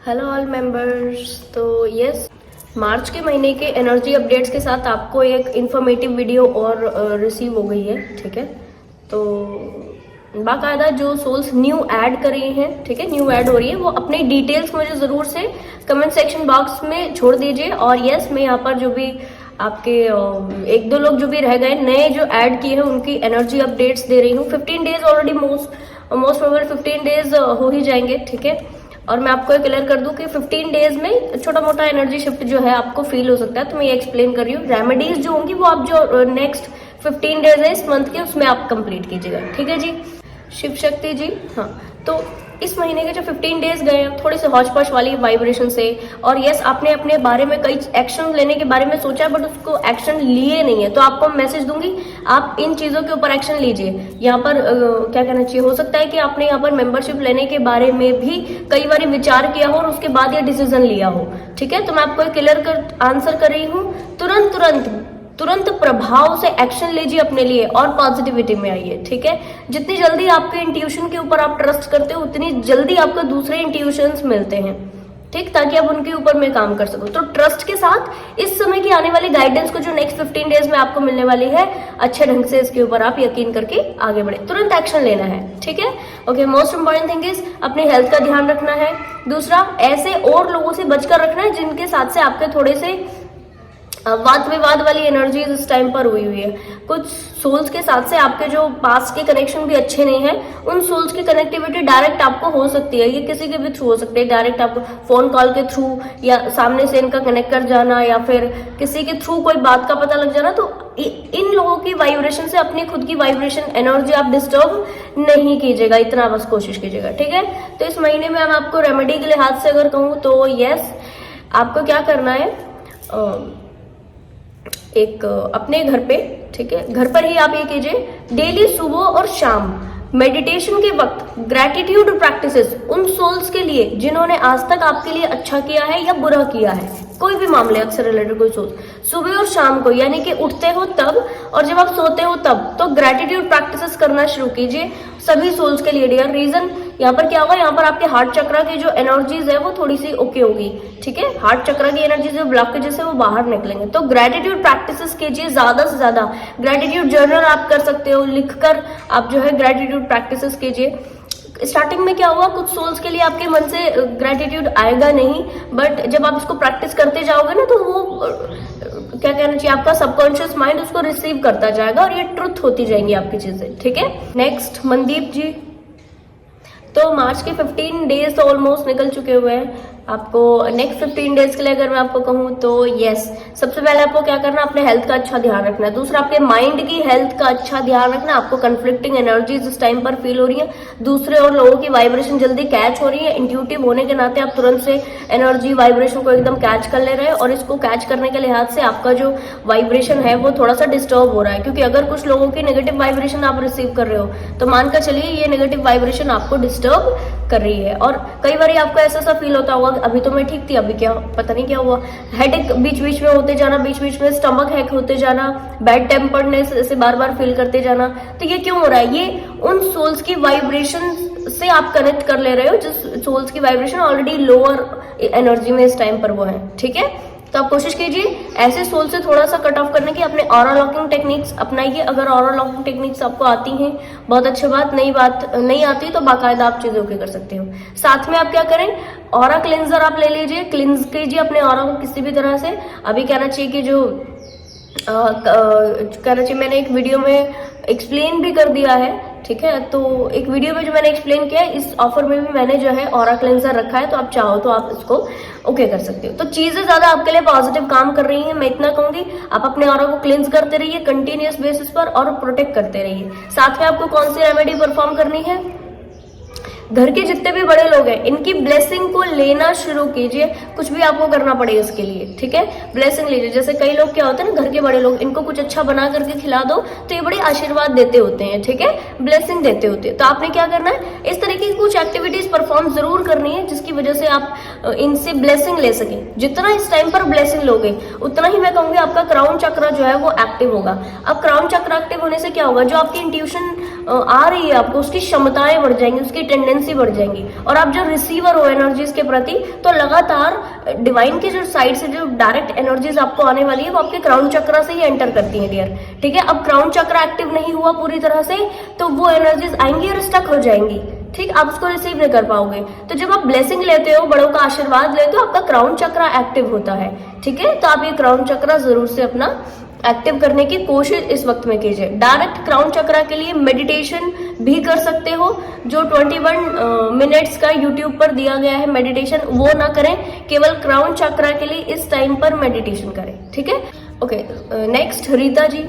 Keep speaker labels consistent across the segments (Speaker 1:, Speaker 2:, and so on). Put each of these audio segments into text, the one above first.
Speaker 1: Hello all members. तो yes, मार्च के महीने के एनर्जी अपडेट्स के साथ आपको एक इन्फॉर्मेटिव वीडियो और रिसीव हो गई है। ठीक है, तो बाकायदा जो सोल्स न्यू ऐड कर रही हैं, ठीक है, न्यू ऐड हो रही है, वो अपने डिटेल्स मुझे ज़रूर से कमेंट सेक्शन बॉक्स में छोड़ दीजिए। और यस, मैं यहाँ पर जो भी आपके एक दो लोग जो भी रह गए नए जो ऐड किए हैं उनकी एनर्जी अपडेट्स दे रही हूँ। 15 days already most probable 15 days हो ही जाएंगे। ठीक है, और मैं आपको क्लियर कर दूं कि 15 डेज में छोटा मोटा एनर्जी शिफ्ट जो है आपको फील हो सकता है, तो मैं ये एक्सप्लेन कर रही हूँ। रेमेडीज जो होंगी वो आप जो नेक्स्ट 15 डेज है इस मंथ के, उसमें आप कंप्लीट कीजिएगा। ठीक है जी, शिव शक्ति जी। हाँ, तो इस महीने के जो 15 डेज गए हैं थोड़ी सी हौच पौच वाली वाइब्रेशन से, और यस, आपने अपने बारे में कई एक्शन लेने के बारे में सोचा बट उसको एक्शन लिए नहीं है, तो आपको मैसेज दूंगी आप इन चीजों के ऊपर एक्शन लीजिए। यहाँ पर क्या कहना चाहिए, हो सकता है कि आपने यहाँ पर मेंबरशिप लेने के बारे में भी कई बार विचार किया हो और उसके बाद ये डिसीजन लिया हो। ठीक है, तो मैं आपको क्लियर कर आंसर कर रही हूँ। तुरंत प्रभाव से एक्शन लीजिए अपने लिए और पॉजिटिविटी में आइए। ठीक है, जितनी जल्दी आपके इंट्यूशन के ऊपर आप ट्रस्ट करते हो उतनी जल्दी आपको दूसरे इंट्यूशंस मिलते हैं। ठीक, ताकि आप उनके ऊपर में काम कर सको। तो ट्रस्ट के साथ इस समय की आने वाली गाइडेंस को जो नेक्स्ट 15 डेज में आपको मिलने वाली है, अच्छे ढंग से इसके ऊपर आप यकीन करके आगे बढ़े, तुरंत एक्शन लेना है। ठीक है, okay. Most important thing is अपनी हेल्थ का ध्यान रखना है। दूसरा, ऐसे और लोगों से बचकर रखना है जिनके साथ से आपके थोड़े से वाद विवाद वाली एनर्जीज इस टाइम पर हुई है। कुछ सोल्स के साथ से आपके जो पास के कनेक्शन भी अच्छे नहीं है, उन सोल्स की कनेक्टिविटी डायरेक्ट आपको हो सकती है। ये किसी के भी थ्रू हो सकती है, डायरेक्ट आपको फोन कॉल के थ्रू या सामने से इनका कनेक्ट कर जाना या फिर किसी के थ्रू कोई बात का पता लग जाना। तो इन लोगों की वाइब्रेशन से अपनी खुद की वाइब्रेशन एनर्जी आप डिस्टर्ब नहीं कीजिएगा, इतना बस कोशिश कीजिएगा। ठीक है, तो इस महीने में हम आपको रेमेडी के लिहाज से अगर कहूँ तो यस, आपको क्या करना है, एक अपने घर पे, ठीक है, घर पर ही आप ये कीजिए, डेली सुबह और शाम मेडिटेशन के वक्त ग्रैटिट्यूड प्रैक्टिसेस उन सोल्स के लिए जिन्होंने आज तक आपके लिए अच्छा किया है या बुरा किया है, कोई भी मामले से रिलेटेड कोई सोच, सुबह और शाम को, यानी कि उठते हो तब और जब आप सोते हो तब, तो ग्रैटिट्यूड प्रैक्टिसेस करना शुरू कीजिए सभी सोल्स के लिए। डियर रीजन, यहाँ पर क्या होगा, यहाँ पर आपके हार्ट चक्र की जो एनर्जीज है वो थोड़ी सी ओके होगी। ठीक है, हार्ट चक्र की एनर्जीज जो ब्लॉकेजेस है वो बाहर निकलेंगे। तो ग्रैटिट्यूड प्रैक्टिसेस कीजिए ज्यादा से ज्यादा। ग्रैटिट्यूड जर्नल आप कर सकते हो, लिखकर आप जो है ग्रैटिट्यूड प्रैक्टिसेस कीजिए। स्टार्टिंग में क्या हुआ, कुछ सोल्स के लिए आपके मन से ग्रैटिट्यूड आएगा नहीं, बट जब आप इसको प्रैक्टिस करते जाओगे ना तो वो क्या कहना चाहिए, आपका सबकॉन्शियस माइंड उसको रिसीव करता जाएगा और ये ट्रुथ होती जाएंगी आपकी चीजें। ठीक है, नेक्स्ट मनदीप जी। तो मार्च के 15 डेज तो ऑलमोस्ट निकल चुके हुए हैं। आपको नेक्स्ट 15 डेज के लिए अगर मैं आपको कहूँ तो यस, सबसे पहले आपको क्या करना, अपने हेल्थ का अच्छा ध्यान रखना है। दूसरा, आपके माइंड की हेल्थ का अच्छा ध्यान रखना। आपको कन्फ्लिक्टिंग एनर्जीज इस टाइम पर फील हो रही है, दूसरे और लोगों की वाइब्रेशन जल्दी कैच हो रही है। इंट्यूटिव होने के नाते आप तुरंत से एनर्जी वाइब्रेशन को एकदम कैच कर ले रहे हैं, और इसको कैच करने के लिहाज से आपका जो वाइब्रेशन है वो थोड़ा सा डिस्टर्ब हो रहा है, क्योंकि अगर कुछ लोगों की नेगेटिव वाइब्रेशन आप रिसीव कर रहे हो तो मानकर चलिए ये नेगेटिव वाइब्रेशन आपको डिस्टर्ब कर रही है। और कई बार आपको ऐसा फील होता होगा, अभी तो मैं ठीक थी, अभी क्या पता नहीं क्या हुआ, हेडेक बीच बीच में होते जाना, बीच बीच में स्टमक हैक होते जाना, बैड टेम्पर्डनेस से बार बार फील करते जाना। तो ये क्यों हो रहा है, ये उन सोल्स की वाइब्रेशन से आप कनेक्ट कर ले रहे हो जिस सोल्स की वाइब्रेशन ऑलरेडी लोअर एनर्जी में इस टाइम पर वो है। ठीक है, तो आप कोशिश कीजिए ऐसे सोल से थोड़ा सा कट ऑफ करने की, अपने ऑरा लॉकिंग टेक्निक्स अपनाइए। अगर ऑरा लॉकिंग टेक्निक्स आपको आती हैं बहुत अच्छी बात नहीं आती तो बाकायदा आप चीजें ओके कर सकते हो। साथ में आप क्या करें, ऑरा क्लिंजर आप ले लीजिए, क्लिंज कीजिए अपने ऑरा को किसी भी तरह से। अभी कहना चाहिए कि जो कहना चाहिए, मैंने एक वीडियो में एक्सप्लेन भी कर दिया है। ठीक है, तो एक वीडियो में जो मैंने एक्सप्लेन किया है, इस ऑफर में भी मैंने जो है ऑरा क्लेंजर रखा है, तो आप चाहो तो आप इसको ओके कर सकते हो। तो चीजें ज्यादा आपके लिए पॉजिटिव काम कर रही हैं, मैं इतना कहूंगी। आप अपने ऑरा को क्लींस करते रहिए कंटिन्यूअस बेसिस पर और प्रोटेक्ट करते रहिए। साथ में आपको कौन सी रेमेडी परफॉर्म करनी है, घर के जितने भी बड़े लोग हैं इनकी ब्लेसिंग को लेना शुरू कीजिए, कुछ भी आपको करना पड़े इसके लिए। ठीक है, ब्लेसिंग लीजिए। जैसे कई लोग क्या होते हैं ना, घर के बड़े लोग, इनको कुछ अच्छा बना करके खिला दो तो ये बड़े आशीर्वाद देते होते हैं। ठीक है, ब्लेसिंग देते होते हैं। तो आपने क्या करना है, इस तरीके की कुछ एक्टिविटीज परफॉर्म जरूर करनी है जिसकी वजह से आप इनसे ब्लेसिंग ले सकें। जितना इस टाइम पर ब्लेसिंग लोगे उतना ही मैं कहूंगी आपका क्राउन चक्र जो है वो एक्टिव होगा। अब क्राउन चक्र एक्टिव होने से क्या होगा, जो आपकी इंट्यूशन आ रही है आपको, उसकी क्षमताएं बढ़ जाएंगी, उसकी टेंडेंसी बढ़ जाएंगी। और आप जो रिसीवर हो एनर्जीज के प्रति, तो लगातार डिवाइन की जो साइड से जो डायरेक्ट एनर्जीज आपको आने वाली है वो आपके क्राउन चक्रा से ही एंटर करती है डियर, ठीक है। अब क्राउन चक्रा एक्टिव नहीं हुआ पूरी तरह से तो वो एनर्जीज आएंगी और स्टक हो जाएंगी, ठीक, आप उसको रिसीव नहीं कर पाओगे। तो जब आप ब्लेसिंग लेते हो, बड़ों का आशीर्वाद लेते हो, आपका क्राउन चक्रा एक्टिव होता है, ठीक है। तो आप ये क्राउन चक्रा जरूर से अपना एक्टिव करने की कोशिश इस वक्त में कीजिए। डायरेक्ट क्राउन चक्रा के लिए मेडिटेशन भी कर सकते हो, जो 21 मिनट्स का यूट्यूब पर दिया गया है मेडिटेशन, वो ना करें, केवल क्राउन चक्रा के लिए इस टाइम पर मेडिटेशन करें, ठीक है। Okay, next Rita ji.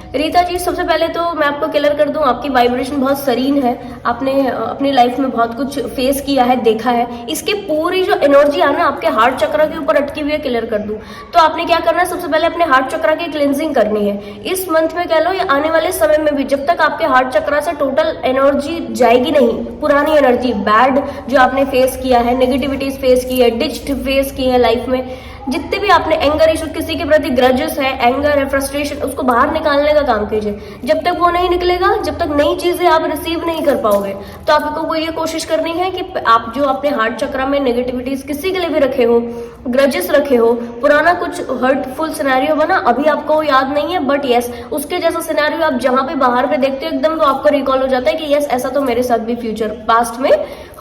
Speaker 1: रीता जी, सबसे पहले तो मैं आपको क्लियर कर दूं, आपकी वाइब्रेशन बहुत सरीन है, आपने अपनी लाइफ में बहुत कुछ फेस किया है, देखा है। इसके पूरी जो एनर्जी है ना आपके हार्ट चक्रा के ऊपर अटकी हुई है, क्लियर कर दूं तो आपने क्या करना है, सबसे पहले अपने हार्ट चक्रा की क्लिनजिंग करनी है। इस मंथ में कह लो या आने वाले समय में भी, जब तक आपके हार्ट चक्रा से टोटल एनर्जी जाएगी नहीं, पुरानी एनर्जी, बैड जो आपने फेस किया है, नेगेटिविटीज फेस की है, डिच्ड फेस की है लाइफ में, जितने भी आपने एंगर इशू, किसी के प्रति ग्रजेस है, एंगर है, फ्रस्ट्रेशन, उसको बाहर निकालने का काम कीजिए। जब तक वो नहीं निकलेगा, जब तक नई चीजें आप रिसीव नहीं कर पाओगे, तो आपको ये कोशिश करनी है कि आप जो अपने हार्ट चक्रा में नेगेटिविटीज किसी के लिए भी रखे हो, ग्रजेस रखे हो, पुराना कुछ हर्टफुल सिनेरियो बना, अभी आपको याद नहीं है, बट यस उसके जैसा सिनेरियो आप जहां पे बाहर पे देखते हो एकदम, तो आपको रिकॉल हो जाता है कि यस ऐसा तो मेरे साथ भी फ्यूचर पास्ट में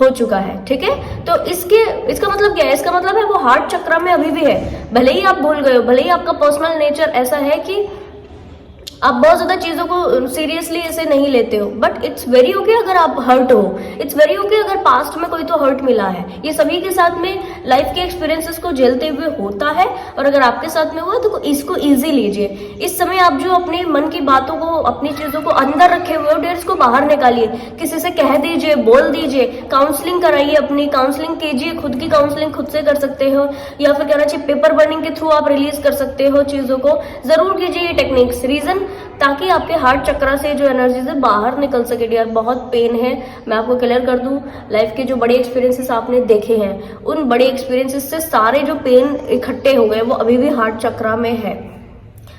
Speaker 1: हो चुका है, ठीक है। तो इसका मतलब क्या है, इसका मतलब है वो हार्ट चक्रा में अभी भी है, भले ही आप भूल गए हो, भले ही आपका पर्सनल नेचर ऐसा है कि आप बहुत ज्यादा चीजों को सीरियसली ऐसे नहीं लेते हो, बट इट्स वेरी ओके अगर आप हर्ट हो, इट्स वेरी ओके अगर पास्ट में कोई तो हर्ट मिला है, ये सभी के साथ में लाइफ के एक्सपीरियंसेस को झेलते हुए होता है। और अगर आपके साथ में हुआ तो इसको इजी लीजिए। इस समय आप जो अपने मन की बातों को, अपनी चीजों को अंदर रखे हुए हो, डेट्स को बाहर निकालिए, किसी से कह दीजिए, बोल दीजिए, काउंसलिंग कराइए, अपनी काउंसलिंग कीजिए, खुद की काउंसलिंग खुद से कर सकते हो, या फिर कहना चाहिए पेपर बर्निंग के थ्रू आप रिलीज कर सकते हो चीजों को, जरूर कीजिए ये टेक्निक्स। रीजन, ताकि आपके हार्ट चक्रा से जो एनर्जी से बाहर निकल सके। डियर, बहुत पेन है, मैं आपको क्लियर कर दूं, लाइफ के जो बड़े एक्सपीरियंसेस आपने देखे हैं, उन बड़े एक्सपीरियंसेस से सारे जो पेन इकट्ठे हो गए वो अभी भी हार्ट चक्रा में है।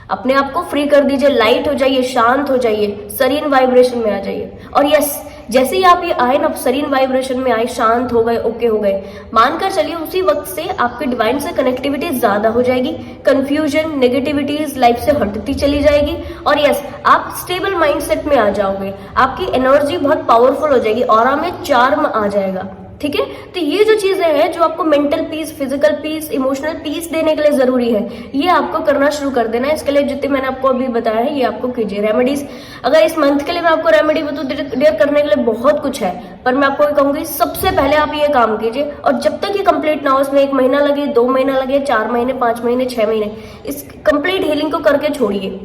Speaker 1: अपने आप को फ्री कर दीजिए, लाइट हो जाइए, शांत हो जाइए, सरीन वाइब्रेशन में आ जाइए। और यस, जैसे ही आप ये आए ना, सरीन वाइब्रेशन में आए, शांत हो गए, ओके हो गए, मानकर चलिए उसी वक्त से आपके डिवाइन से कनेक्टिविटी ज्यादा हो जाएगी, कंफ्यूजन, नेगेटिविटीज लाइफ से हटती चली जाएगी। और यस, आप स्टेबल माइंडसेट में आ जाओगे, आपकी एनर्जी बहुत पावरफुल हो जाएगी, ऑरा में चार्म आ जाएगा, ठीक है। तो ये जो चीजें हैं जो आपको mental peace, physical peace, emotional peace देने के लिए जरूरी है, ये आपको करना शुरू कर देना है। इसके लिए जितने मैंने आपको अभी बताया है ये आपको कीजिए। रेमेडीज, अगर इस मंथ के लिए मैं आपको रेमेडी बताऊं, डियर करने के लिए बहुत कुछ है, पर मैं आपको कहूंगी सबसे पहले आप ये काम कीजिए, और जब तक ये कंप्लीट ना हो, इसमें 1 महीना लगे, 2 महीना लगे, 4 महीने, 5 महीने, 6 महीने, इस कंप्लीट हीलिंग को करके छोड़िए,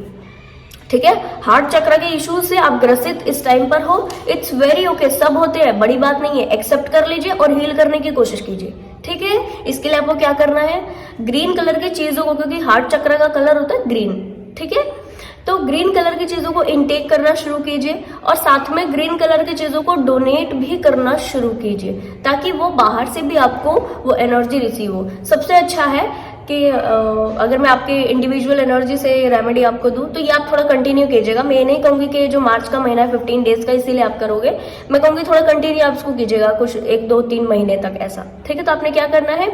Speaker 1: ठीक है। हार्ट चक्र के इश्यूज से आप ग्रसित इस टाइम पर हो, इट्स वेरी ओके, सब होते हैं, बड़ी बात नहीं है, एक्सेप्ट कर लीजिए और हील करने की कोशिश कीजिए, ठीक है। इसके लिए आपको क्या करना है, ग्रीन कलर की चीजों को, क्योंकि हार्ट चक्र का कलर होता है ग्रीन, ठीक है, तो ग्रीन कलर की चीजों को इनटेक करना शुरू कीजिए, और साथ में ग्रीन कलर की चीजों को डोनेट भी करना शुरू कीजिए, ताकि वो बाहर से भी आपको वो एनर्जी रिसीव हो। सबसे अच्छा है कि अगर मैं आपके इंडिविजुअल एनर्जी से रेमेडी आपको दूं, तो ये आप थोड़ा कंटिन्यू कीजिएगा। मैं ये नहीं कहूंगी कि जो मार्च का महीना है 15 डेज का इसीलिए आप करोगे, मैं कहूंगी थोड़ा कंटिन्यू आप इसको कीजिएगा, कुछ 1, 2, 3 महीने तक ऐसा, ठीक है। तो आपने क्या करना है,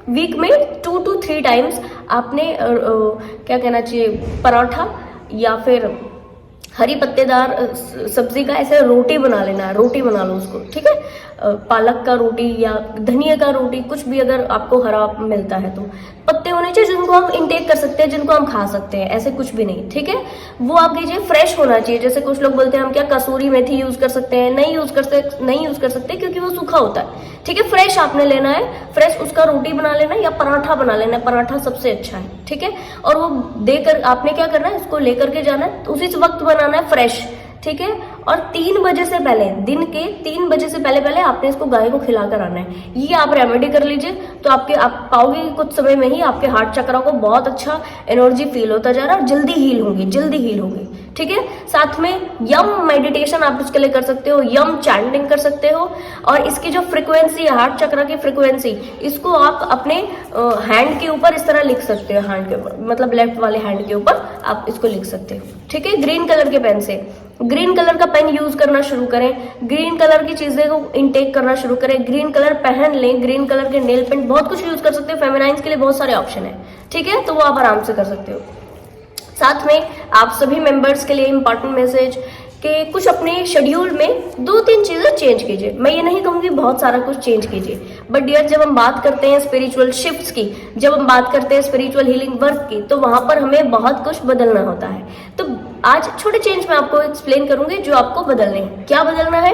Speaker 1: वीक में 2 to 3 टाइम्स आपने क्या कहना चाहिए, पराठा या फिर हरी पत्तेदार सब्जी का ऐसे रोटी बना लेना है, रोटी बना लो उसको, ठीक है। पालक का रोटी या धनिया का रोटी, कुछ भी अगर आपको हरा मिलता है तो, पत्ते होने चाहिए जिनको हम इनटेक कर सकते हैं, जिनको हम खा सकते हैं, ऐसे कुछ भी नहीं, ठीक है। वो आप कीजिए, फ्रेश होना चाहिए। जैसे कुछ लोग बोलते हैं हम क्या कसूरी मेथी यूज कर सकते हैं, नहीं यूज कर सकते क्योंकि वो सूखा होता है, ठीक है। फ्रेश आपने लेना है, फ्रेश उसका रोटी बना लेना है या पराठा बना लेना है, पराठा सबसे अच्छा है, ठीक है। और वो देकर आपने क्या करना है, इसको लेकर के जाना है, तो उसी वक्त बनाना है फ्रेश, ठीक है। और 3 बजे से पहले, दिन के 3 बजे से पहले आपने इसको गाय को खिलाकर आना है। ये आप रेमेडी कर लीजिए, तो आप पाओगे कुछ समय में ही आपके हार्ट चक्र को बहुत अच्छा एनर्जी फील होता जा रहा है, और जल्दी हील होंगी, ठीक है। साथ में यम मेडिटेशन आप इसके लिए कर सकते हो, यम चैंटिंग कर सकते हो, और इसकी जो फ्रिक्वेंसी है, हार्ट चक्र की फ्रिक्वेंसी, इसको आप अपने हैंड के ऊपर इस तरह लिख सकते हो, हैंड के ऊपर मतलब लेफ्ट वाले हैंड के ऊपर आप इसको लिख सकते हो, ठीक है, ग्रीन कलर के पेन से। ग्रीन कलर का पेन यूज करना शुरू करें, ग्रीन कलर की चीजें को इनटेक करना शुरू करें, ग्रीन कलर पहन लें, ग्रीन कलर के नेल पेंट, बहुत कुछ यूज कर सकते हो। फेमिनाइन्स के लिए बहुत सारे ऑप्शन है, ठीक है, तो वो आप आराम से कर सकते हो। साथ में आप सभी मेंबर्स के लिए इंपॉर्टेंट मैसेज कि कुछ अपने शेड्यूल में 2-3 चीजें चेंज कीजिए। मैं ये नहीं कहूंगी बहुत सारा कुछ चेंज कीजिए, बट डियर जब हम बात करते हैं स्पिरिचुअल शिफ्ट्स की, जब हम बात करते हैं स्पिरिचुअल हीलिंग वर्क की, तो वहां पर हमें बहुत कुछ बदलना होता है। तो आज छोटे चेंज मैं आपको एक्सप्लेन करूंगी जो आपको बदलने हैं। क्या बदलना है?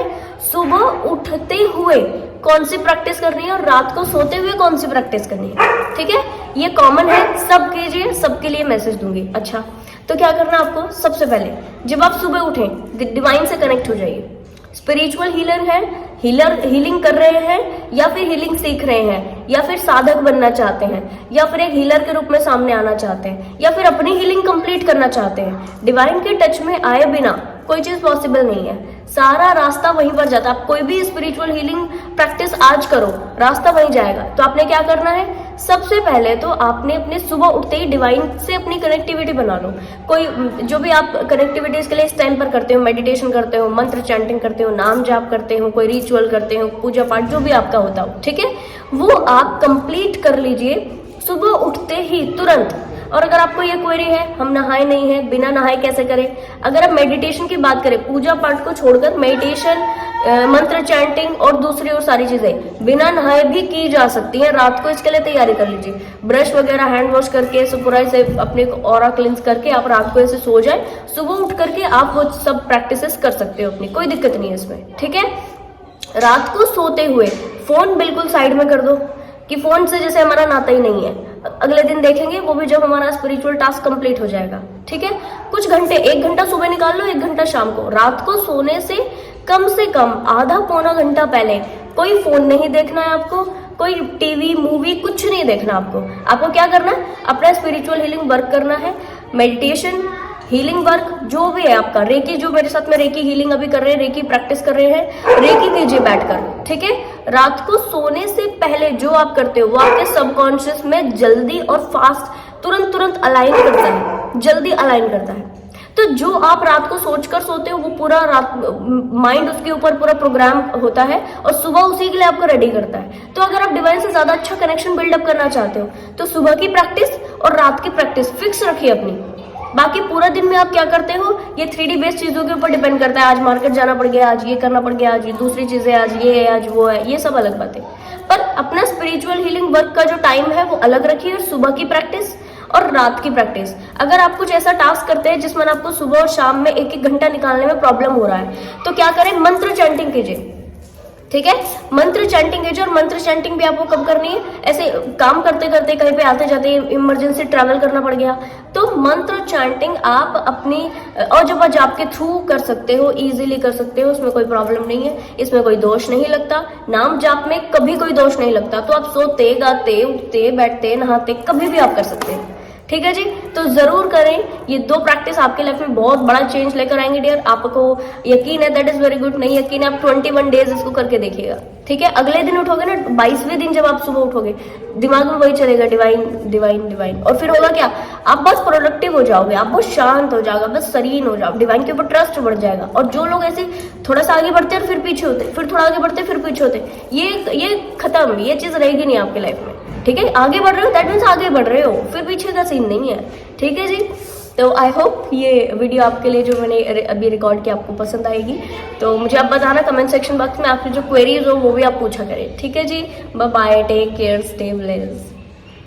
Speaker 1: सुबह उठते हुए कौन सी प्रैक्टिस करनी है और रात को सोते हुए कौन सी प्रैक्टिस करनी है, ठीक है, ये कॉमन है, सब कीजिए, सबके लिए मैसेज दूंगी। अच्छा, तो क्या करना आपको? सबसे पहले जब आप सुबह उठें डिवाइन से कनेक्ट हो जाइए। स्पिरिचुअल हीलर है, हीलिंग कर रहे हैं या फिर हीलिंग सीख रहे हैं या फिर साधक बनना चाहते हैं या फिर एक हीलर के रूप में सामने आना चाहते हैं या फिर अपनी हीलिंग कंप्लीट करना चाहते हैं, डिवाइन के टच में आए बिना कोई चीज पॉसिबल नहीं है। सारा रास्ता वहीं पर जाता है। आप कोई भी स्पिरिचुअल हीलिंग प्रैक्टिस आज करो, रास्ता वहीं जाएगा। तो आपने क्या करना है? सबसे पहले तो आपने अपने सुबह उठते ही डिवाइन से अपनी कनेक्टिविटी बना लो। कोई जो भी आप कनेक्टिविटीज के लिए इस टाइम पर करते हो, मेडिटेशन करते हो, मंत्र चैंटिंग करते हो, नाम जाप करते हो, कोई रिचुअल करते हो, पूजा पाठ जो भी आपका होता हो, ठीक है, वो आप कंप्लीट कर लीजिए सुबह उठते ही तुरंत। और अगर आपको ये क्वेरी है हम नहाए नहीं है, बिना नहाए कैसे करें, अगर आप मेडिटेशन की बात करें, पूजा पाठ को छोड़कर मेडिटेशन, मंत्र चैंटिंग और दूसरी और सारी चीजें बिना नहाए भी की जा सकती हैं। रात को इसके लिए तैयारी कर लीजिए, ब्रश वगैरह हैंड वॉश करके पूरा से अपने ऑरा क्लींस करके आप रात को ऐसे सो जाए, सुबह उठ करके आप वो सब प्रैक्टिसेस कर सकते हो अपनी, कोई दिक्कत नहीं है इसमें, ठीक है। रात को सोते हुए फोन बिल्कुल साइड में कर दो कि फोन से जैसे हमारा नाता ही नहीं है। अगले दिन देखेंगे, वो भी जब हमारा स्पिरिचुअल टास्क कंप्लीट हो जाएगा, ठीक है। कुछ घंटे, 1 घंटा सुबह निकाल लो, 1 घंटा शाम को। रात को सोने से कम आधा पौना घंटा पहले कोई फोन नहीं देखना है आपको, कोई टीवी मूवी कुछ नहीं देखना आपको। आपको क्या करना है? अपना स्पिरिचुअल हीलिंग वर्क करना है, मेडिटेशन, हीलिंग वर्क जो भी है आपका, रेकी, जो मेरे साथ में रेकी हीलिंग अभी कर रहे हैं, रेकी प्रैक्टिस कर रहे हैं, रेकी कीजिए बैठकर, ठीक है। रात को सोने से पहले जो आप करते हो वो आपके सबकॉन्शियस में जल्दी और फास्ट तुरंत अलाइन करता है, जल्दी अलाइन करता है। तो जो आप रात को सोचकर सोते हो वो पूरा रात माइंड उसके ऊपर पूरा प्रोग्राम होता है और सुबह उसी के लिए आपको रेडी करता है। तो अगर आप डिवाइन से ज्यादा अच्छा कनेक्शन बिल्डअप करना चाहते हो तो सुबह की प्रैक्टिस और रात की प्रैक्टिस फिक्स रखिए अपनी। बाकी पूरा दिन में आप क्या करते हो ये 3D बेस्ड चीजों के ऊपर डिपेंड करता है। आज मार्केट जाना पड़ गया, आज ये करना पड़ गया, आज ये दूसरी चीजें, आज ये है, आज वो है, ये सब अलग बात है। पर अपना स्पिरिचुअल हीलिंग वर्क का जो टाइम है वो अलग रखिए, और सुबह की प्रैक्टिस और रात की प्रैक्टिस। अगर आप कुछ ऐसा टास्क करते हैं जिसमें आपको सुबह और शाम में 1-1 घंटा निकालने में प्रॉब्लम हो रहा है तो क्या करें? मंत्र चैंटिंग कीजिए, ठीक है। मंत्र चैंटिंग कीजिए। और मंत्र चैंटिंग भी आपको कब करनी है? ऐसे काम करते करते, कहीं पे आते जाते इमरजेंसी ट्रैवल करना पड़ गया तो मंत्र चैंटिंग आप अपनी और जाप के थ्रू कर सकते हो, इजीली कर सकते हो, उसमें कोई प्रॉब्लम नहीं है, इसमें कोई दोष नहीं लगता। नाम जाप में कभी कोई दोष नहीं लगता। तो आप सोते, गाते, उठते, बैठते, नहाते कभी भी आप कर सकते हैं, ठीक है जी। तो जरूर करें, ये 2 प्रैक्टिस आपके लाइफ में बहुत बड़ा चेंज लेकर आएंगे डियर। आपको यकीन है, दैट इज वेरी गुड। नहीं यकीन है, आप 21 डेज इसको करके देखिएगा, ठीक है। अगले दिन उठोगे ना, 22वें दिन जब आप सुबह उठोगे, दिमाग में वही चलेगा, डिवाइन डिवाइन डिवाइन। और फिर होगा क्या? आप बस प्रोडक्टिव हो जाओगे, आप बहुत शांत हो जाओगे, बस serene हो जाओ, डिवाइन के ऊपर ट्रस्ट बढ़ जाएगा। और जो लोग ऐसे थोड़ा सा आगे बढ़ते और फिर पीछे होते, फिर थोड़ा आगे बढ़ते फिर पीछे होते, ये खत्म, ये चीज रहेगी नहीं आपके लाइफ में, ठीक है। आगे बढ़ रहे हो दैट मीन्स आगे बढ़ रहे हो, फिर पीछे का सीन नहीं है, ठीक है जी। तो आई होप ये वीडियो आपके लिए जो मैंने अभी रिकॉर्ड किया आपको पसंद आएगी। तो मुझे आप बताना कमेंट सेक्शन बॉक्स में, आपकी जो क्वेरीज हो वो भी आप पूछा करें, ठीक है जी। Bye bye, take care, stay blessed.